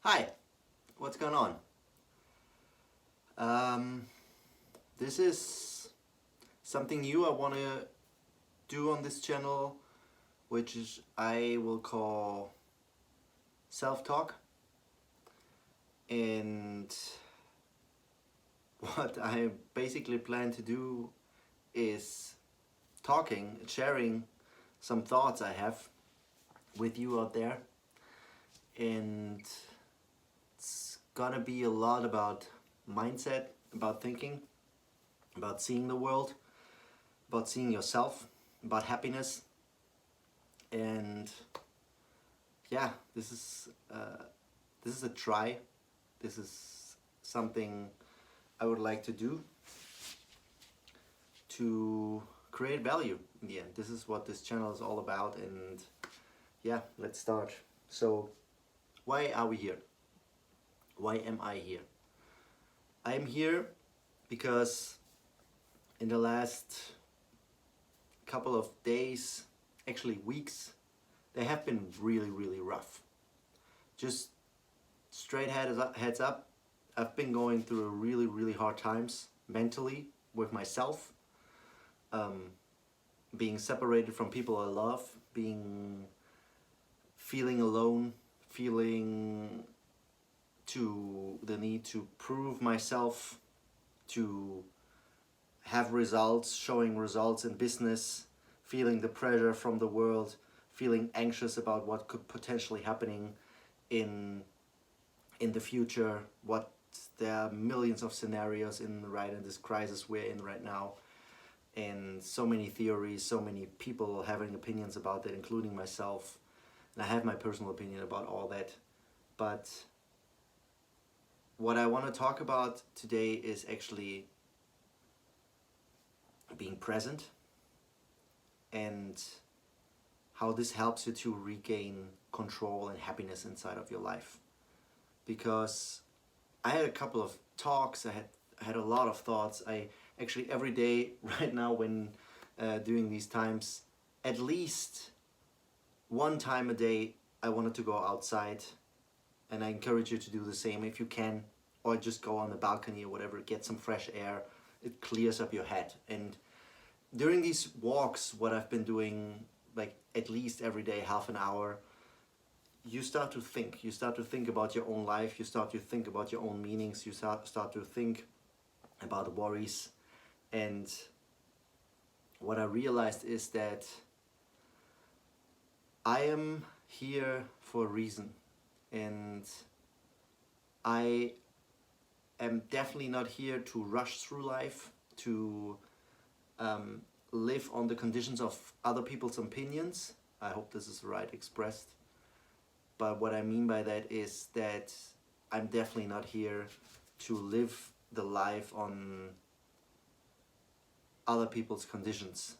Hi, what's going on? Um, this is something new I want to do on this channel, which is I will call self-talk. And what I basically plan to do is sharing some thoughts I have with you out there. And it's gonna be a lot about mindset, about thinking, about seeing the world, about seeing yourself, about happiness. And yeah, this is a try. This is something I would like to do to create value in the end. This is what this channel is all about. And yeah, let's start. So why are we here? Why am I here? I'm here because in the last couple of days, actually weeks, they have been really rough. Just straight heads up, I've been going through really hard times mentally with myself, being separated from people I love, feeling alone, feeling the need to prove myself, to have results, showing results in business, feeling the pressure from the world, feeling anxious about what could potentially happening in the future. What there are millions of scenarios in this crisis we're in right now, and so many theories, so many people having opinions about that, including myself. And I have my personal opinion about all that, but what I want to talk about today is actually being present and how this helps you to regain control and happiness inside of your life. Because I had a couple of talks, I had a lot of thoughts. I actually every day right now when during these times, at least one time a day, I wanted to go outside, and I encourage you to do the same if you can, or just go on the balcony or whatever, get some fresh air. It clears up your head. And during these walks, what I've been doing, like at least every day, half an hour, you start to think about your own life, you start to think about your own meanings, you start to think about the worries. And what I realized is that I am here for a reason, and I am definitely not here to rush through life, to live on the conditions of other people's opinions. I hope this is right expressed. But what I mean by that is that I'm definitely not here to live the life on other people's conditions.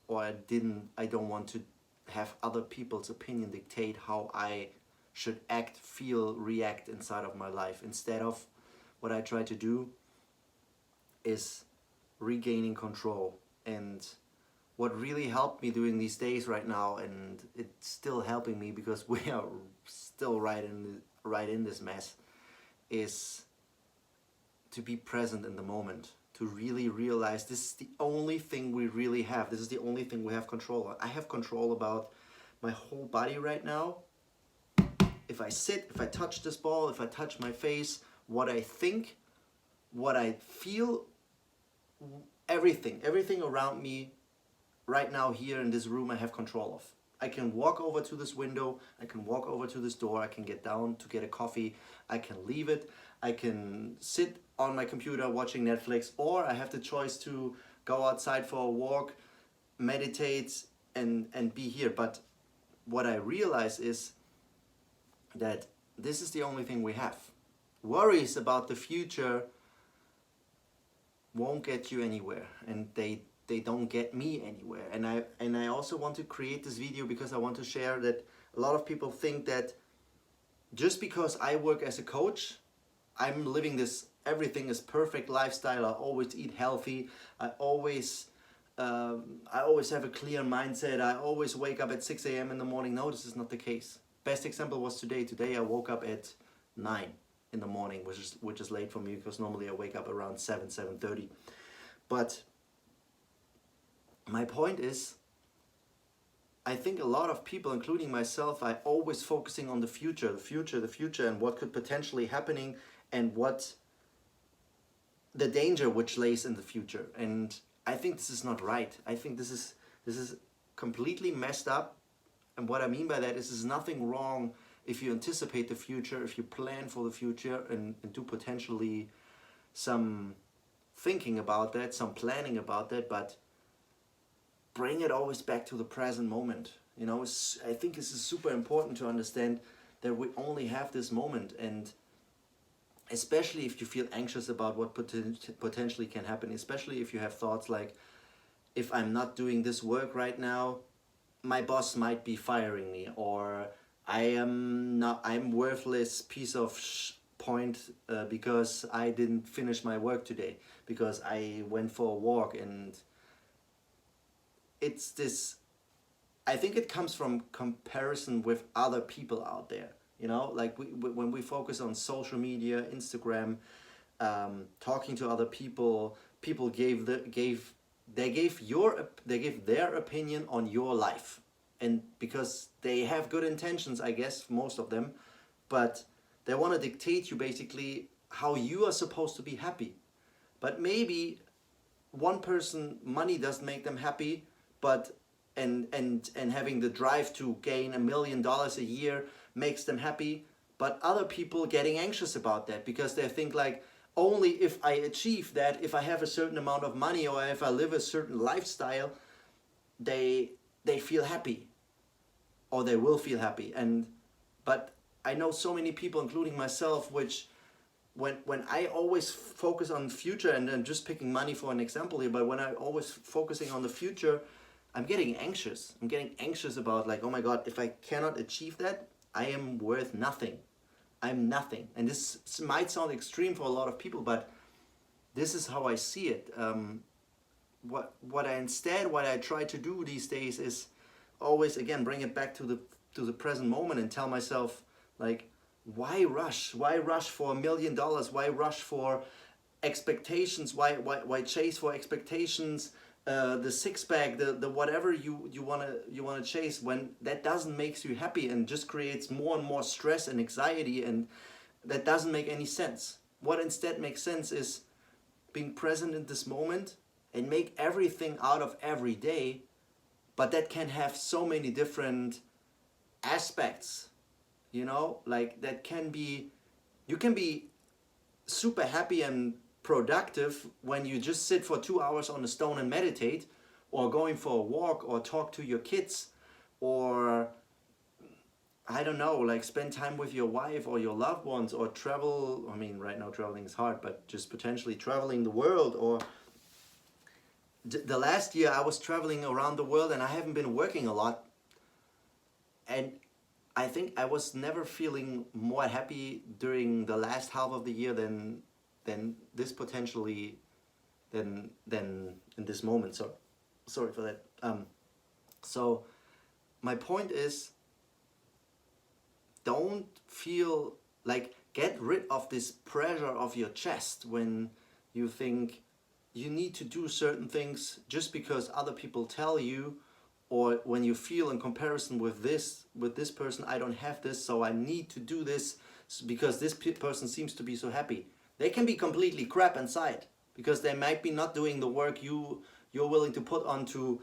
Or I don't want to have other people's opinion dictate how I should act, feel, react inside of my life. Instead of, what I try to do is regaining control. And what really helped me during these days right now, and it's still helping me because we are still right in this mess, is to be present in the moment, to really realize this is the only thing we really have. This is the only thing we have control on. I have control about my whole body right now. If I sit, if I touch this ball, if I touch my face, what I think, what I feel, everything around me right now here in this room I have control of. I can walk over to this window, I can walk over to this door, I can get down to get a coffee, I can leave it, I can sit on my computer watching Netflix, or I have the choice to go outside for a walk, meditate, and be here. But what I realize is that this is the only thing we have. Worries about the future won't get you anywhere, and they don't get me anywhere. And I also want to create this video because I want to share that a lot of people think that just because I work as a coach, I'm living this everything is perfect lifestyle. I always eat healthy. I always have a clear mindset. I always wake up at 6 a.m. in the morning. No, this is not the case. Best example was today. Today I woke up at 9 in the morning, which is late for me because normally I wake up around 7:30. But my point is, I think a lot of people, including myself, are always focusing on the future, the future, and what could potentially happening, and what the danger which lays in the future. And I think this is not right. I think this is completely messed up. And what I mean by that is there's nothing wrong if you anticipate the future, if you plan for the future, and do potentially some thinking about that, some planning about that, but bring it always back to the present moment. You know, I think this is super important to understand that we only have this moment, and especially if you feel anxious about what potentially can happen, especially if you have thoughts like, if I'm not doing this work right now, my boss might be firing me, or I'm worthless piece of point because I didn't finish my work today, because I went for a walk. And it's this, I think it comes from comparison with other people out there. You know, like when we focus on social media, Instagram, talking to other people, people gave their opinion on your life, and because they have good intentions, I guess, most of them, but they want to dictate you basically how you are supposed to be happy. But maybe one person, money doesn't make them happy, but and having the drive to gain $1 million a year makes them happy. But other people getting anxious about that because they think like, only if I achieve that, if I have a certain amount of money, or if I live a certain lifestyle, they feel happy, or they will feel happy. But I know so many people, including myself, which when I always focus on the future, and I'm just picking money for an example here, but when I always focusing on the future, I'm getting anxious. I'm getting anxious about like, oh my God, if I cannot achieve that, I am worth nothing. I'm nothing. And this might sound extreme for a lot of people, but this is how I see it. What I try to do these days is always, again, bring it back to the present moment, and tell myself like, why rush? Why rush for $1 million? Why rush for expectations? Why chase for expectations? The six pack, the whatever you wanna chase, when that doesn't make you happy and just creates more and more stress and anxiety, and that doesn't make any sense. What instead makes sense is being present in this moment and make everything out of every day, but that can have so many different aspects, you know, like that can be, you can be super happy and productive when you just sit for 2 hours on a stone and meditate, or going for a walk, or talk to your kids, or I don't know, like spend time with your wife or your loved ones, or travel. I mean, right now traveling is hard, but just potentially traveling the world. Or the last year I was traveling around the world, and I haven't been working a lot, and I think I was never feeling more happy during the last half of the year than this potentially than in this moment. So sorry for that. So my point is, don't feel like, get rid of this pressure of your chest when you think you need to do certain things just because other people tell you, or when you feel in comparison with this person, I don't have this, so I need to do this because this person seems to be so happy. They can be completely crap inside, because they might be not doing the work you're willing to put on to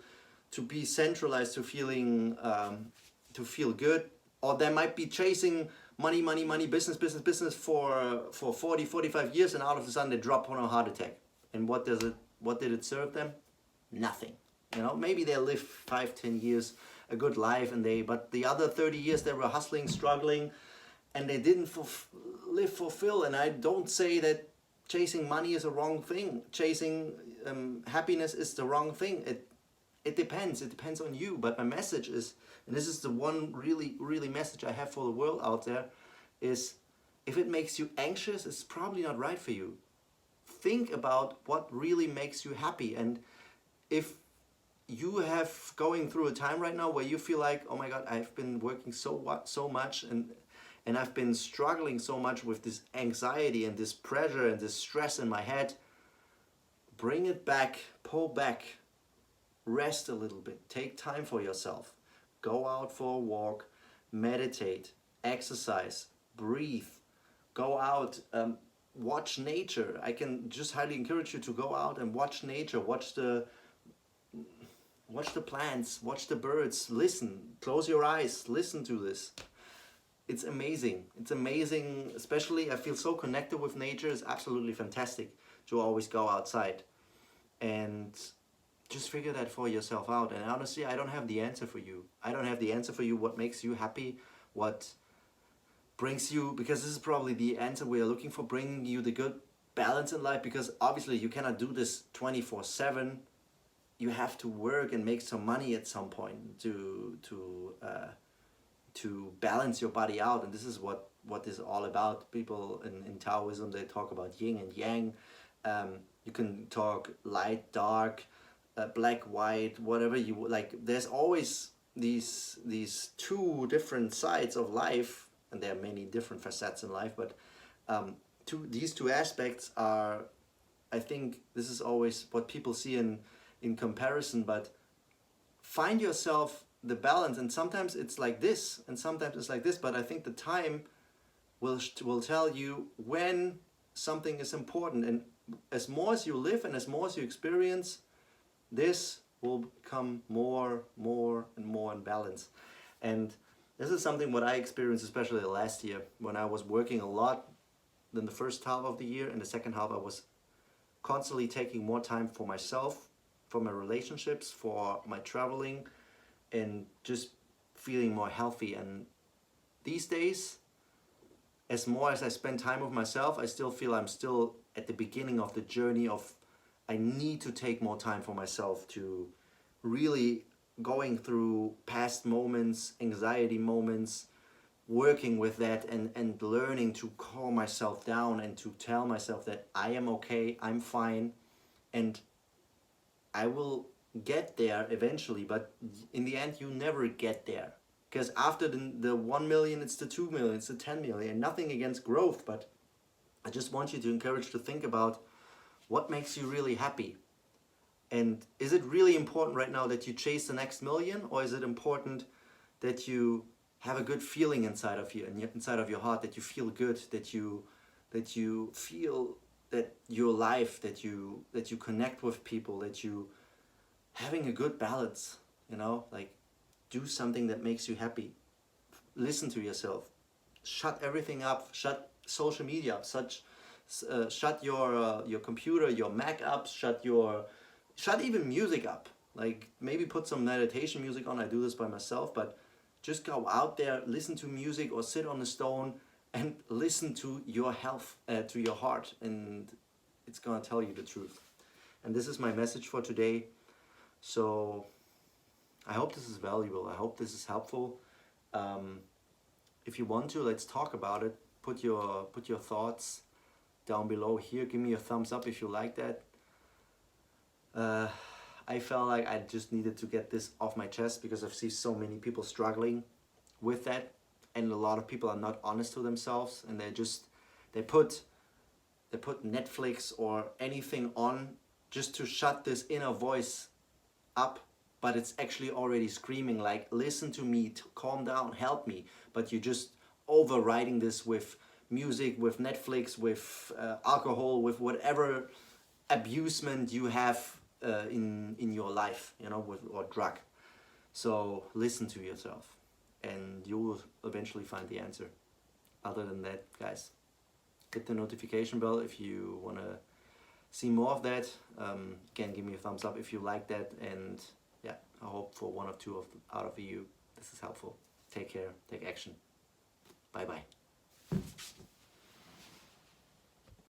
be centralized to feeling to feel good. Or they might be chasing money, business for 40, 45 years, and out of a sudden they drop on a heart attack. And what did it serve them? Nothing. You know, maybe they live 5, 10 years a good life, but the other 30 years they were hustling, struggling, and they didn't live fulfilled. And I don't say that chasing money is a wrong thing. Chasing happiness is the wrong thing. It depends. It depends on you. But my message is, and this is the one really message I have for the world out there, is if it makes you anxious, it's probably not right for you. Think about what really makes you happy. And if you have going through a time right now where you feel like, oh my God, I've been working so much, and and I've been struggling so much with this anxiety and this pressure and this stress in my head. Bring it back, pull back, rest a little bit, take time for yourself, go out for a walk, meditate, exercise, breathe, go out, watch nature. I can just highly encourage you to go out and watch nature, watch the plants, watch the birds, listen, close your eyes, listen to this. It's amazing. It's amazing, especially I feel so connected with nature. It's absolutely fantastic to always go outside and just figure that for yourself out. And honestly, I don't have the answer for you. I don't have the answer for you what makes you happy, what brings you, because this is probably the answer we are looking for, bringing you the good balance in life, because obviously you cannot do this 24/7. You have to work and make some money at some point to balance your body out, and this is what this is all about. People in Taoism, they talk about yin and yang. You can talk light, dark, black, white, whatever you like. There's always these two different sides of life, and there are many different facets in life, but these two aspects are, I think this is always what people see in comparison, but find yourself the balance, and sometimes it's like this and sometimes it's like this, but I think the time will tell you when something is important, and as more as you live and as more as you experience, this will become more and more in balance. And this is something what I experienced especially last year when I was working a lot in the first half of the year. In the second half I was constantly taking more time for myself, for my relationships, for my traveling, and just feeling more healthy. And these days, as more as I spend time with myself, I still feel I'm still at the beginning of the journey of I need to take more time for myself, to really going through past moments, anxiety moments, working with that and learning to calm myself down and to tell myself that I am okay, I'm fine, and I will get there eventually. But in the end, you never get there, because after the 1 million, it's the 2 million, it's the 10 million. Nothing against growth, but I just want you to encourage to think about what makes you really happy. And is it really important right now that you chase the next million, or is it important that you have a good feeling inside of you and inside of your heart, that you feel good, that you feel that you're alive, that you connect with people, that you having a good balance, like do something that makes you happy. Listen to yourself. Shut everything up. Shut social media up. Shut your computer, your Mac up. Shut even music up. Like maybe put some meditation music on. I do this by myself, but just go out there, listen to music, or sit on a stone and listen to your health, to your heart, and it's gonna tell you the truth. And this is my message for today. So I hope this is valuable. I hope this is helpful. If you want to, let's talk about it. Put your thoughts down below here. Give me a thumbs up if you like that. I felt like I just needed to get this off my chest, because I've seen so many people struggling with that, and a lot of people are not honest to themselves, and they put Netflix or anything on just to shut this inner voice up, but it's actually already screaming like, listen to me, calm down, help me. But you're just overriding this with music, with Netflix, with alcohol, with whatever abusement you have in your life, or drug. So listen to yourself, and you will eventually find the answer. Other than that, guys, hit the notification bell if you want to see more of that. Again, give me a thumbs up if you like that, and yeah, I hope for one or two out of you this is helpful. Take care, take action. Bye bye.